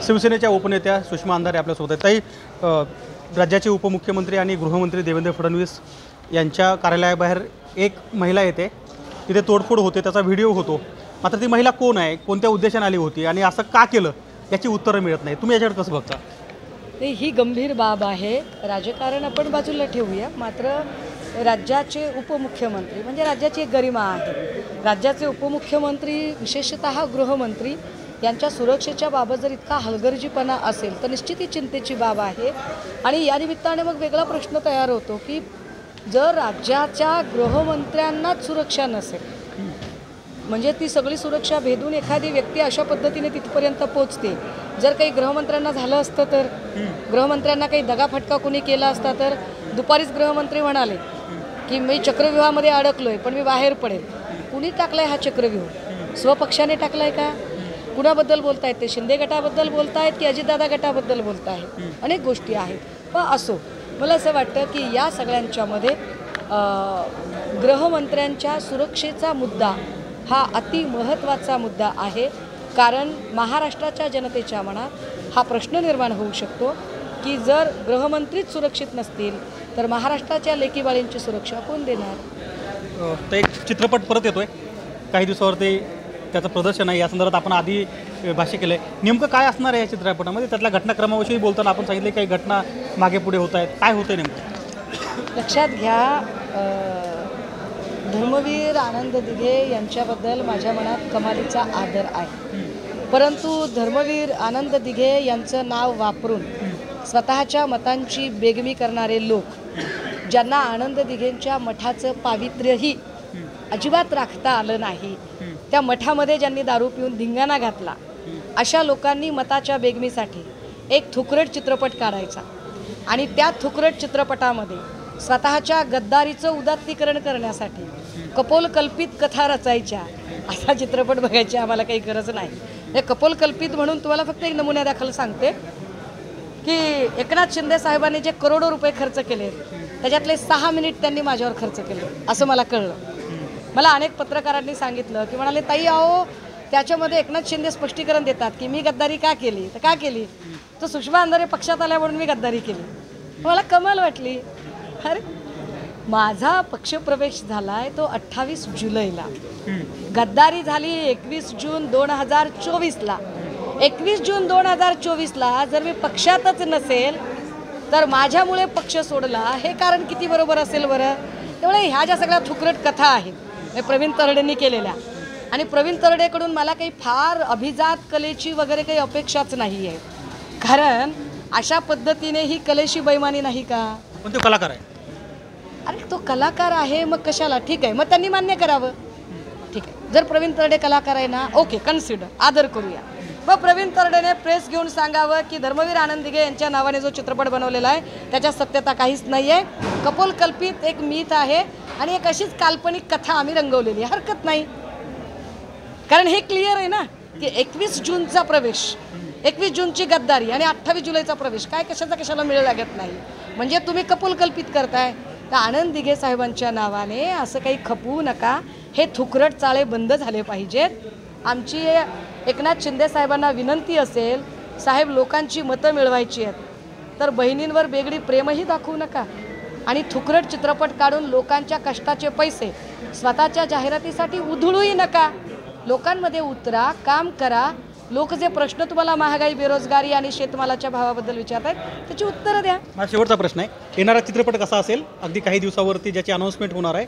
शिवसेनेच्या उपनेत्या सुषमा अंधारे आपल्यासोबत आहेत। ताई, राज्याचे उपमुख्यमंत्री आणि गृहमंत्री देवेंद्र फडणवीस यांच्या कार्यालयाबाहेर एक महिला येते, तिथे तोडफोड होते, त्याचा व्हिडिओ होतो। मात्र ती महिला कोण आहे, कोणत्या उद्देशाने आली होती आणि असं का केलं याची उत्तरं मिळत नाही। तुम्ही याच्याकडे कसं बघता? ही गंभीर बाब आहे। राजकारण आपण बाजूला ठेवूया, मात्र राज्याचे उपमुख्यमंत्री म्हणजे राज्याची एक गरिमा आहे। राज्याचे उपमुख्यमंत्री विशेषतः गृहमंत्री यांच्या सुरक्षेच्या बाबत जर इतका हलगर्जीपणा असेल तर निश्चित ही चिंतेची बाब आहे। आणि या निमित्ताने मग वेगळा प्रश्न तयार होतो की जर राज्याच्या गृहमंत्र्यांनाच सुरक्षा नसेल, म्हणजे ती सगळी सुरक्षा भेदून एखादी व्यक्ती अशा पद्धतीने तिथपर्यंत पोहोचते, जर काही गृहमंत्र्यांना झालं असतं तर, गृहमंत्र्यांना काही दगाफटका कोणी केला असता तर, दुपारीच गृहमंत्री म्हणाले की मी चक्रव्यूहामध्ये अडकलोय पण मी बाहेर पडेल। कुणी टाकलाय हा चक्रव्यूह? स्वपक्षाने टाकलाय का? कुणाबद्दल बोलतायत ते? शिंदे गटाबद्दल बोलतायत की अजितदादा गटाबद्दल बोलतायत? अनेक गोष्टी आहेत। पण असो, मला असं वाटतं की या सगळ्यांच्यामध्ये गृहमंत्र्यांच्या सुरक्षेचा मुद्दा हा अति महत्त्वाचा मुद्दा आहे। कारण महाराष्ट्राच्या जनतेच्या मनात हा प्रश्न निर्माण होऊ शकतो की जर गृहमंत्रीच सुरक्षित नसतील तर महाराष्ट्राच्या लेकीबाळींची सुरक्षा कोण देणार? तर एक चित्रपट परत येतोय काही दिवसावरती, त्याचं प्रदर्शन आहे। या संदर्भात आपण आधी भाष्य केलं आहे। नेमकं काय असणार आहे या चित्रपटामध्ये? त्यातल्या घटनाक्रमाविषयी बोलताना आपण सांगितले काही घटना मागे पुढे होत आहेत, काय होतं नेमकं? लक्षात घ्या, धर्मवीर आनंद दिघे यांच्याबद्दल माझ्या मनात कमालीचा आदर आहे, परंतु धर्मवीर आनंद दिघे यांचं नाव वापरून स्वतःच्या मतांची बेगमी करणारे लोक, ज्यांना आनंद दिघेंच्या मठाचं पावित्र्यही अजिबात राखता आलं नाही, त्या मठामध्ये ज्यांनी दारू पिऊन धिंगाणा घातला, अशा लोकांनी मताच्या बेगमीसाठी एक थुकरट चित्रपट काढायचा आणि त्या थुकरट चित्रपटामध्ये स्वतःच्या गद्दारीचं उदात्तीकरण करण्यासाठी कपोलकल्पित कथा रचायच्या। असा चित्रपट बघायची आम्हाला काही गरज नाही। हे कपोलकल्पित म्हणून तुम्हाला फक्त एक नमुन्यादाखल सांगते की एकनाथ शिंदे साहेबांनी जे करोडो रुपये खर्च केले त्याच्यातले 6 मिनिट त्यांनी माझ्यावर खर्च केले असं मला कळलं। मला अनेक पत्रकारांनी सांगितलं की म्हणाले ताई अहो त्याच्यामध्ये एकनाथ शिंदे स्पष्टीकरण देतात की मी गद्दारी का केली, तर का केली, तर सुषमा अंधारे पक्षात आल्या म्हणून मी गद्दारी केली। मला कमाल वाटली। अरे माझा पक्षप्रवेश झालाय तो 28 जुलैला, गद्दारी झाली 21 जून 2024ला। 21 जून 2024ला जर मी पक्षातच नसेल तर माझ्यामुळे पक्ष सोडला, हे कारण किती बरोबर असेल बरं? त्यामुळे ह्या ज्या सगळ्या थुकरट कथा आहेत प्रवीण तरडेंनी केलेल्या, आणि प्रवीण तरडेकडून मला काही फार अभिजात कलेची वगैरे काही अपेक्षाच नाही आहे, कारण अशा पद्धतीने ही कलेशी बैमानी नाही का? पण तो कलाकार आहे। अरे तो कलाकार आहे, मग कशाला? ठीक आहे, मग त्यांनी मान्य करावं। ठीक आहे, जर प्रवीण तरडे कलाकार आहे ना, ओके, कन्सिडर, आदर करूया। मग प्रवीण तरडेने प्रेस घेऊन सांगावं की धर्मवीर आनंद दिघे यांच्या नावाने जो चित्रपट बनवलेला आहे त्याच्या सत्यता काहीच नाही आहे, कपोलकल्पित एक मीथ आहे आणि एक अशीच काल्पनिक कथा आम्ही रंगवलेली आहे। हरकत नाही, कारण हे क्लिअर आहे ना की 21 जूनचा प्रवेश, 21 जूनची गद्दारी आणि 28 जुलैचा प्रवेश, काय कशाला मिळ लागत नाही। म्हणजे तुम्ही कपोलकल्पित करताय। तर आनंद दिघे साहेबांच्या नावाने असं काही खपवू नका, हे थुकरट चाळे बंद झाले पाहिजेत। आमची एकनाथ शिंदे साहेबांना विनंती असेल, साहेब लोकांची मतं मिळवायची आहेत तर बहिणींवर बेगडी प्रेमही दाखवू नका आणि थुकरट चित्रपट काढून लोकांच्या कष्टाचे पैसे स्वतःच्या जाहिरातीसाठी उधळूही नका। लोकांमध्ये उतरा, काम करा, लोक जे प्रश्न तुम्हाला महागाई, बेरोजगारी आणि शेतमालाच्या भावाबद्दल विचारतात त्याची उत्तरं द्या। माझा शेवटचा प्रश्न आहे, येणारा चित्रपट कसा असेल? अगदी काही दिवसावरती ज्याची अनाउन्समेंट होणार आहे,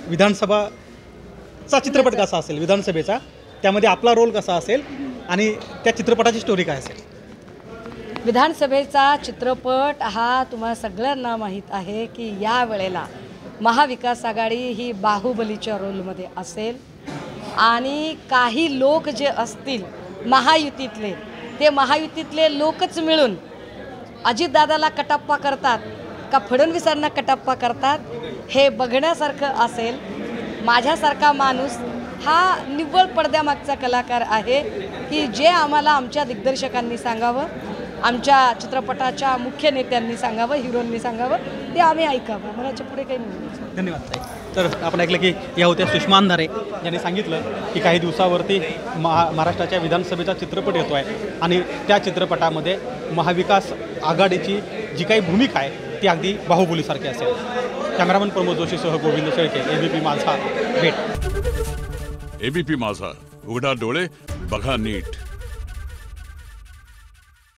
विधानसभाचा चित्रपट कसा असेल, विधानसभेचा, त्यामध्ये आपला रोल कसा असेल आणि त्या चित्रपटाची स्टोरी काय असेल? विधानसभेचा चित्रपट हा तुम्हाला सगळ्यांना माहीत आहे की या वेळेला महाविकास आघाडी ही बाहुबलीच्या रोलमध्ये असेल आणि काही लोक जे असतील महायुतीतले, ते महायुतीतले लोकच मिळून अजितदादाला कटाप्पा करतात का फडणवीसांना कटाप्पा करतात हे बघण्यासारखं असेल। माझ्यासारखा माणूस हा निव्वळ पडद्यामागचा कलाकार आहे की जे आम्हाला आमच्या दिग्दर्शकांनी सांगावं, आमच्या चित्रपटाच्या मुख्य नेत्यांनी सांगावं, हिरोंनी सांगावं, ते आम्ही ऐकावं। मला याच्या पुढे काही नाही। धन्यवाद। तर आपण ऐकलं की या होत्या सुषमा अंधारे यांनी सांगितलं की काही दिवसावरती महाराष्ट्राच्या विधानसभेचा चित्रपट येतो आहे आणि त्या चित्रपटामध्ये महाविकास आघाडीची जी काही भूमिका आहे ती अगदी बाहुबलीसारखी असेल. कॅमेरामन प्रमोद जोशीसह गोविंद शेळके, एबीपी माझा, भेट. एबीपी माझा, उघडा डोळे बघा नीट.